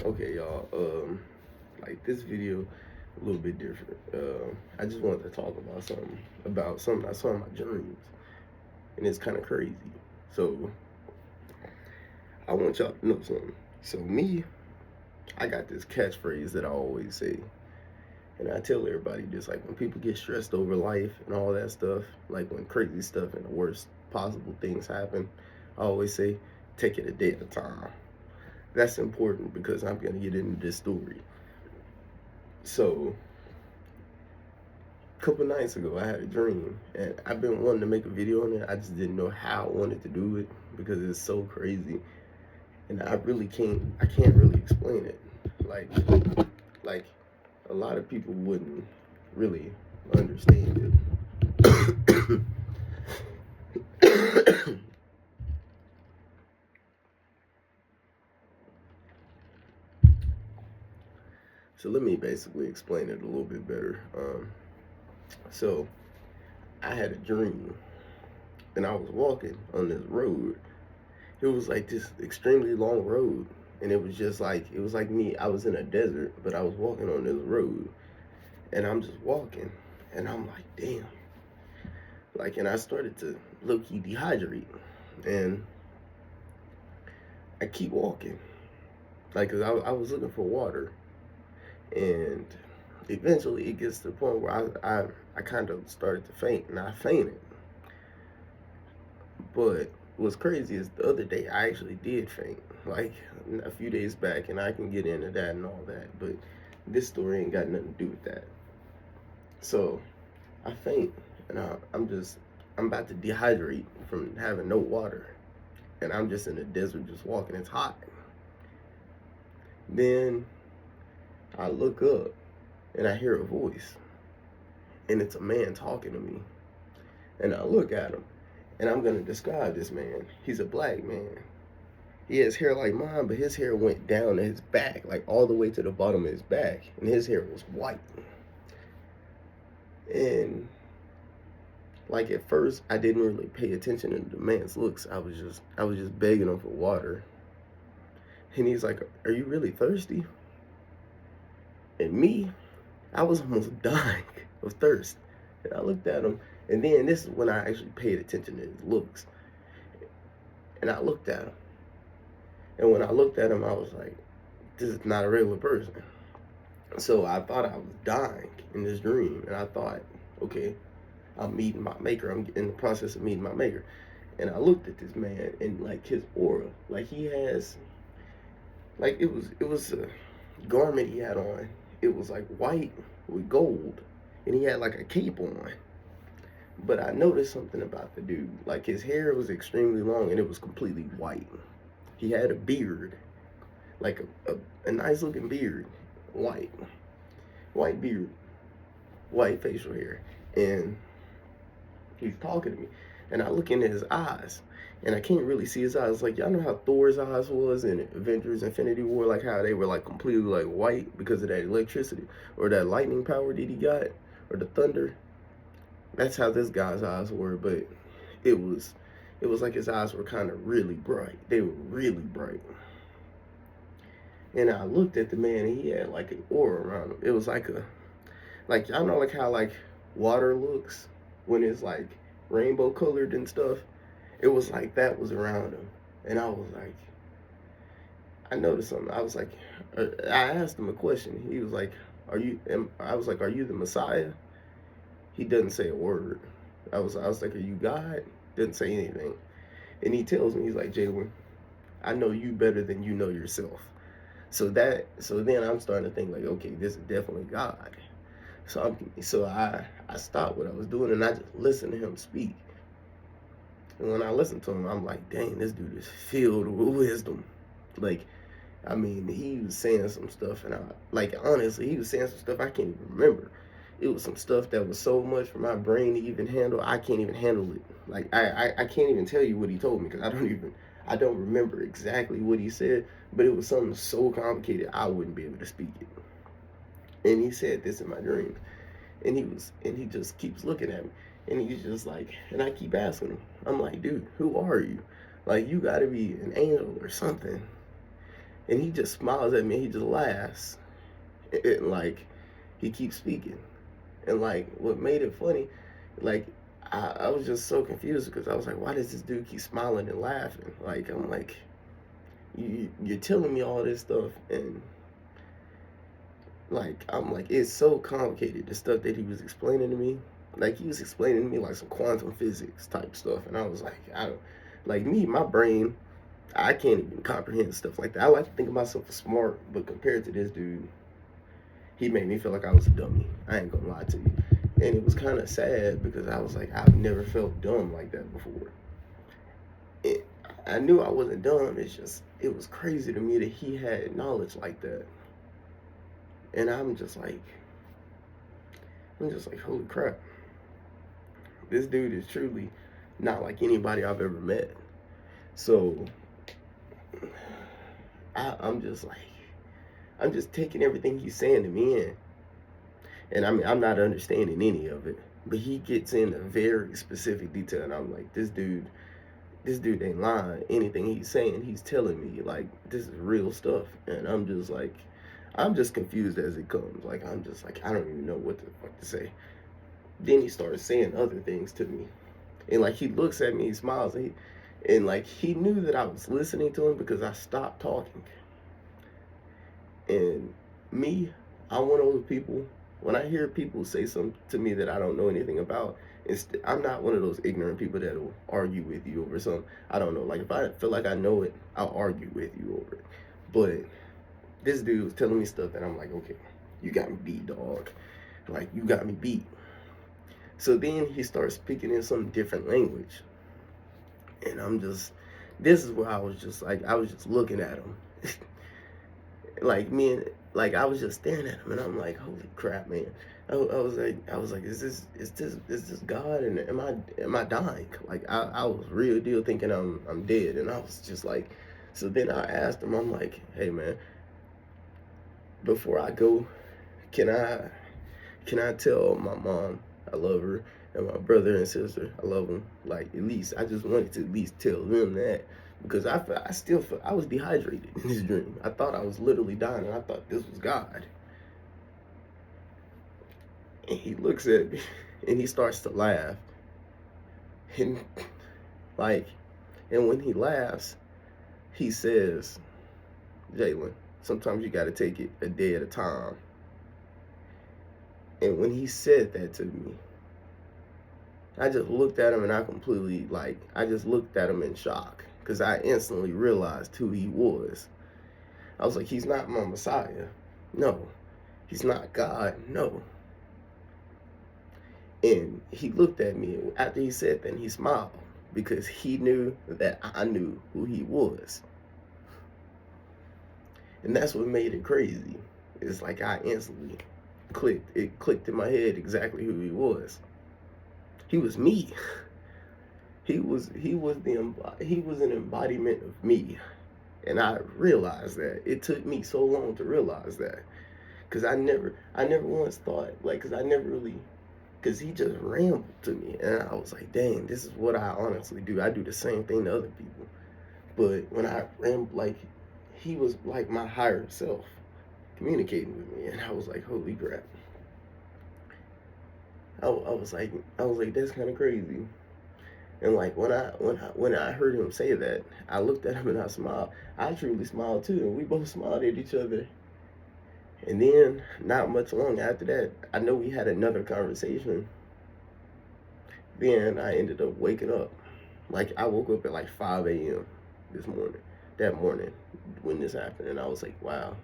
Okay, y'all. Like this video, a little bit different. I just wanted to talk about something I saw in my dreams, and it's kind of crazy. So I want y'all to know something. So me, I got this catchphrase that I always say, and I tell everybody this. Like when people get stressed over life and all that stuff, like when crazy stuff and the worst possible things happen, I always say, take it a day at a time. That's important because I'm gonna get into this story. So a couple nights ago I had a dream, and I've been wanting to make a video on it. I just didn't know how I wanted to do it because it's so crazy, and I can't really explain it. like like a lot of people wouldn't really understand it. So let me basically explain it a little bit better. So I had a dream, and I was walking on this road. It was like this extremely long road, and it was like me. I was in a desert, but I was walking on this road, and I'm just walking, and I'm like, damn. Like, and I started to low key dehydrate, and I keep walking, like, cause I was looking for water, and eventually it gets to the point where I kind of started to faint, and I fainted. But what's crazy is the other day I actually did faint, like a few days back, and I can get into that and all that. But this story ain't got nothing to do with that. So I faint, and I'm about to dehydrate from having no water, and I'm just in the desert just walking. It's hot. Then I look up and I hear a voice, and it's a man talking to me. And I look at him, and I'm gonna describe this man. He's a black man. He has hair like mine, but his hair went down to his back, like all the way to the bottom of his back, and his hair was white. And like at first, I didn't really pay attention to the man's looks. I was just begging him for water. And he's like, "Are you really thirsty?" And me, I was almost dying of thirst. And I looked at him, and then this is when I actually paid attention to his looks. And I looked at him, and when I looked at him, I was like, "This is not a regular person." So I thought I was dying in this dream, and I thought, okay, I'm meeting my maker. I'm in the process of meeting my maker. And I looked at this man, and like his aura, like he has, like it was a garment he had on. It was like white with gold, and he had like a cape on. But I noticed something about the dude. Like his hair was extremely long, and it was completely white. He had a beard, like a nice looking beard, white, white beard, white facial hair, and he's talking to me, and I look into his eyes, and I can't really see his eyes. Like y'all know how Thor's eyes was in Avengers: Infinity War, like how they were like completely like white because of that electricity or that lightning power that he got, or the thunder. That's how this guy's eyes were, but it was it was like his eyes were kind of really bright. They were really bright. And I looked at the man, and he had like an aura around him. It was like y'all know like how like water looks when it's like rainbow colored and stuff. It was like that was around him, and I was like, I noticed something. I was like, I asked him a question. He was like, "Are you?" I was like, "Are you the Messiah?" He doesn't say a word. I was like, "Are you God?" Didn't say anything. And he tells me, he's like, "Jalen, I know you better than you know yourself." So then I'm starting to think like, okay, this is definitely God. So I stopped what I was doing, and I just listened to him speak. And when I listened to him, I'm like, dang, this dude is filled with wisdom. Like, I mean, he was saying some stuff, and I like honestly, he was saying some stuff I can't even remember. It was some stuff that was so much for my brain to even handle. I can't even handle it. Like I can't even tell you what he told me because I don't remember exactly what he said. But it was something so complicated I wouldn't be able to speak it. And he said this in my dreams, and he just keeps looking at me, and he's just like, and I keep asking him. I'm like, dude, who are you? Like, you got to be an angel or something. And he just smiles at me, he just laughs. And like, he keeps speaking. And like, what made it funny, like, I was just so confused because I was like, why does this dude keep smiling and laughing? Like, I'm like, you're telling me all this stuff, and like, I'm like, it's so complicated, the stuff that he was explaining to me. Like, he was explaining to me like some quantum physics type stuff, and I was like, I don't, like me, my brain, I can't even comprehend stuff like that. I like to think of myself as smart, but compared to this dude, he made me feel like I was a dummy. I ain't gonna lie to you. And it was kind of sad because I was like, I've never felt dumb like that before. It, I knew I wasn't dumb. It's just, it was crazy to me that he had knowledge like that. And I'm just like, holy crap. This dude is truly not like anybody I've ever met. So I'm just like, I'm just taking everything he's saying to me in. And I mean, I'm not understanding any of it. But he gets in a very specific detail, and I'm like, this dude ain't lying. Anything he's saying, he's telling me like this is real stuff, and I'm just like, I'm just confused as it comes. Like I'm just like I don't even know what the fuck to say. Then he starts saying other things to me, and like he looks at me, he smiles, and like he knew that I was listening to him because I stopped talking. And me, I'm one of those people. When I hear people say something to me that I don't know anything about, I'm not one of those ignorant people that'll argue with you over something I don't know. Like if I feel like I know it, I'll argue with you over it. But this dude was telling me stuff that I'm like, okay, you got me beat, dog. Like you got me beat. So then he starts speaking in some different language, and I'm just, this is where I was just like, I was just looking at him. Like me and like I was just staring at him, and I'm like, holy crap, man. I was like, is this God? And am I dying? Like I was real deal thinking I'm dead, and I was just like, so then I asked him, I'm like, hey man, before I go, can I tell my mom I love her, and my brother and sister I love them? Like at least I just wanted to at least tell them that, because I still felt I was dehydrated in this dream. I thought I was literally dying, and I thought this was God. And he looks at me and he starts to laugh, and like, and when he laughs, he says, Jalen, sometimes you got to take it a day at a time. And when he said that to me, I just looked at him, and I completely, like, I just looked at him in shock because I instantly realized who he was. I was like, he's not my Messiah. No. He's not God. No. And he looked at me after he said that, and he smiled because he knew that I knew who he was. And that's what made it crazy. It's like I instantly clicked. It clicked in my head exactly who he was. He was me. He was an embodiment of me. And I realized that. It took me so long to realize that. Cause I never once thought, like, cause I never really, cause he just rambled to me, and I was like, dang, this is what I honestly do. I do the same thing to other people, but when I rambled, like, he was like my higher self communicating with me, and I was like, holy crap. I was like, that's kind of crazy. And like when I heard him say that, I looked at him and I smiled. I truly smiled too, and we both smiled at each other. And then, not much long after that, I know we had another conversation. Then I ended up waking up. Like, I woke up at like 5 a.m. this morning, that morning when this happened. And I was like, wow.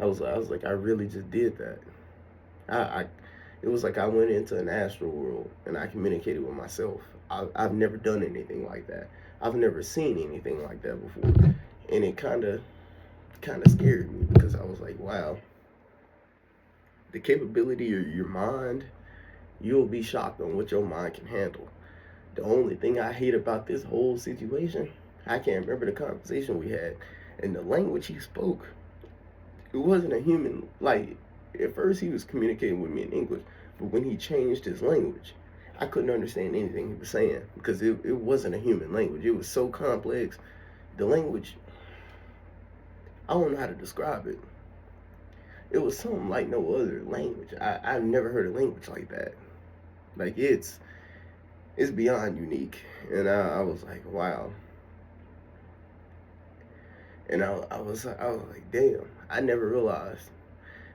I was like, I really just did that. I it was like I went into an astral world and I communicated with myself. I've never done anything like that. I've never seen anything like that before. And it kind of scared me because I was like, wow, the capability of your mind, you'll be shocked on what your mind can handle. The only thing I hate about this whole situation, I can't remember the conversation we had, and the language he spoke, it wasn't a human. Like, at first he was communicating with me in English, but when he changed his language, I couldn't understand anything he was saying because it wasn't a human language. It was so complex The language, I don't know how to describe it. It was something like no other language. I've never heard a language like that. Like it's beyond unique. And I was like, wow. And I was like, damn, I never realized.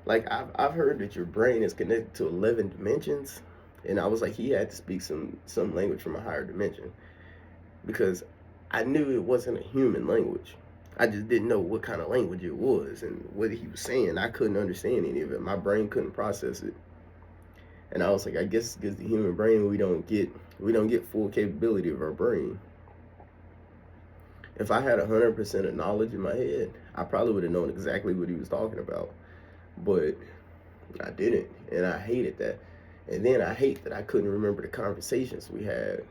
Like I've heard that your brain is connected to 11 dimensions, and I was like, he had to speak some language from a higher dimension because I knew it wasn't a human language. I just didn't know what kind of language it was and what he was saying. I couldn't understand any of it. My brain couldn't process it. And I was like, I guess because the human brain we don't get full capability of our brain. If I had 100% of knowledge in my head, I probably would have known exactly what he was talking about. But I didn't, and I hated that. And then I hate that I couldn't remember the conversations we had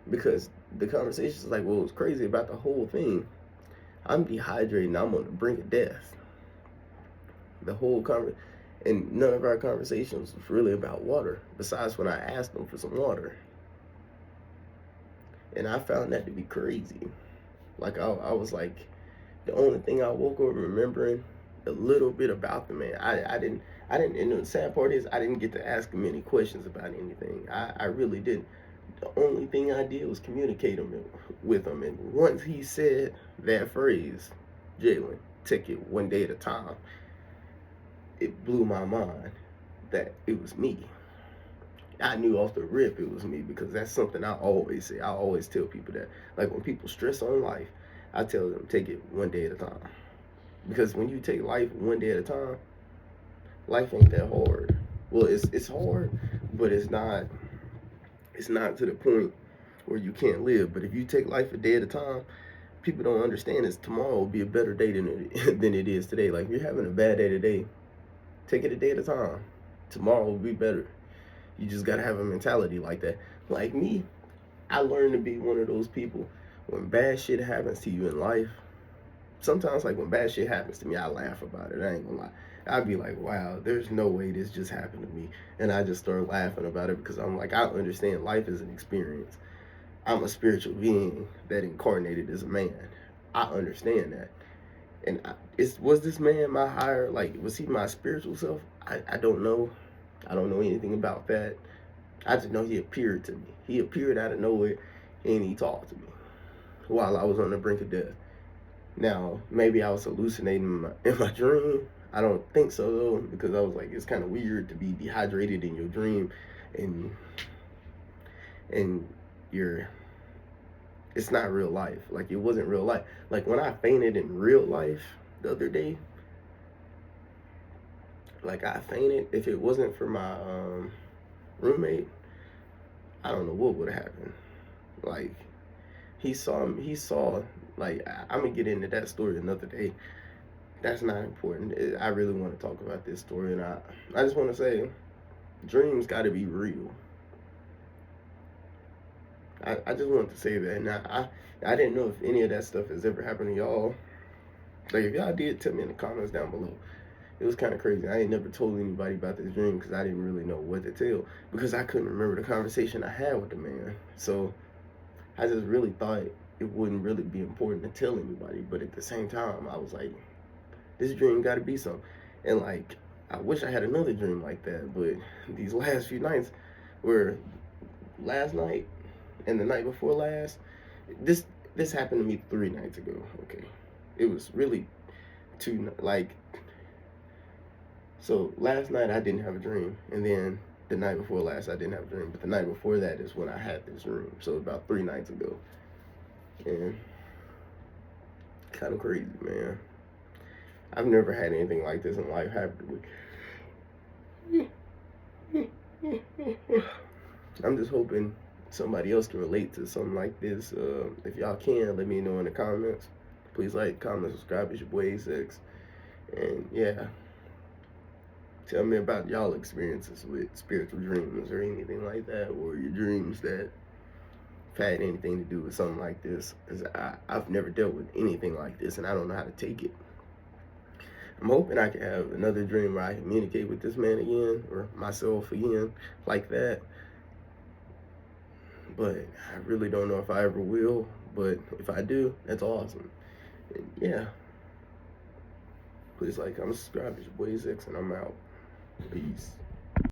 because the conversations, like, what was crazy about the whole thing, I'm dehydrated and I'm on the brink of death. The whole conversation, and none of our conversations was really about water, besides when I asked him for some water. And I found that to be crazy. Like, I was like, the only thing I woke up remembering a little bit about the man. I didn't, and the sad part is I didn't get to ask him any questions about anything. I really didn't. The only thing I did was communicate with him. And once he said that phrase, Jalen, take it one day at a time, it blew my mind that it was me. I knew off the rip it was me because that's something I always say. I always tell people that. Like when people stress on life, I tell them take it one day at a time. Because when you take life one day at a time, life ain't that hard. Well, it's hard, but it's not to the point where you can't live. But if you take life a day at a time, people don't understand is tomorrow will be a better day than it is today. Like if you're having a bad day today, take it a day at a time. Tomorrow will be better. You just gotta have a mentality like that. Like me, I learned to be one of those people when bad shit happens to you in life. Sometimes, like when bad shit happens to me, I laugh about it. I ain't gonna lie. I'd be like, wow, there's no way this just happened to me. And I just start laughing about it because I'm like, I understand life is an experience. I'm a spiritual being that incarnated as a man. I understand that. And was this man my higher, like, was he my spiritual self? I don't know. I don't know anything about that. I just know he appeared to me. He appeared out of nowhere and he talked to me while I was on the brink of death. Now, maybe I was hallucinating in my dream. I don't think so though, because I was like, it's kind of weird to be dehydrated in your dream, and and you're, it's not real life. Like it wasn't real life. Like when I fainted in real life the other day, like I fainted. If it wasn't for my roommate, I don't know what would have happened. Like he saw me. He saw. Like I'm gonna get into that story another day. That's not important. I really want to talk about this story, and I just want to say, dreams got to be real. I just wanted to say that, and I didn't know if any of that stuff has ever happened to y'all. Like if y'all did, tell me in the comments down below. It was kind of crazy. I ain't never told anybody about this dream because I didn't really know what to tell because I couldn't remember the conversation I had with the man. So I just really thought it wouldn't really be important to tell anybody, but at the same time, I was like, this dream got to be something. And like, I wish I had another dream like that, but these last few nights were last night and the night before last. This this happened to me 3 nights ago. Okay, it was really two like. So last night I didn't have a dream, and then the night before last I didn't have a dream, but the night before that is when I had this dream. So about 3 nights ago, and kind of crazy, man. I've never had anything like this in life happen to me. I'm just hoping somebody else can relate to something like this. If y'all can, let me know in the comments. Please like, comment, subscribe. It's your boy A6. And yeah, tell me about y'all experiences with spiritual dreams or anything like that, or your dreams that had anything to do with something like this. Because I've never dealt with anything like this, and I don't know how to take it. I'm hoping I can have another dream where I communicate with this man again, or myself again, like that. But I really don't know if I ever will. but if I do, that's awesome. And yeah, please like, comment, subscribe. It's your boy Zix, and I'm out. Peace.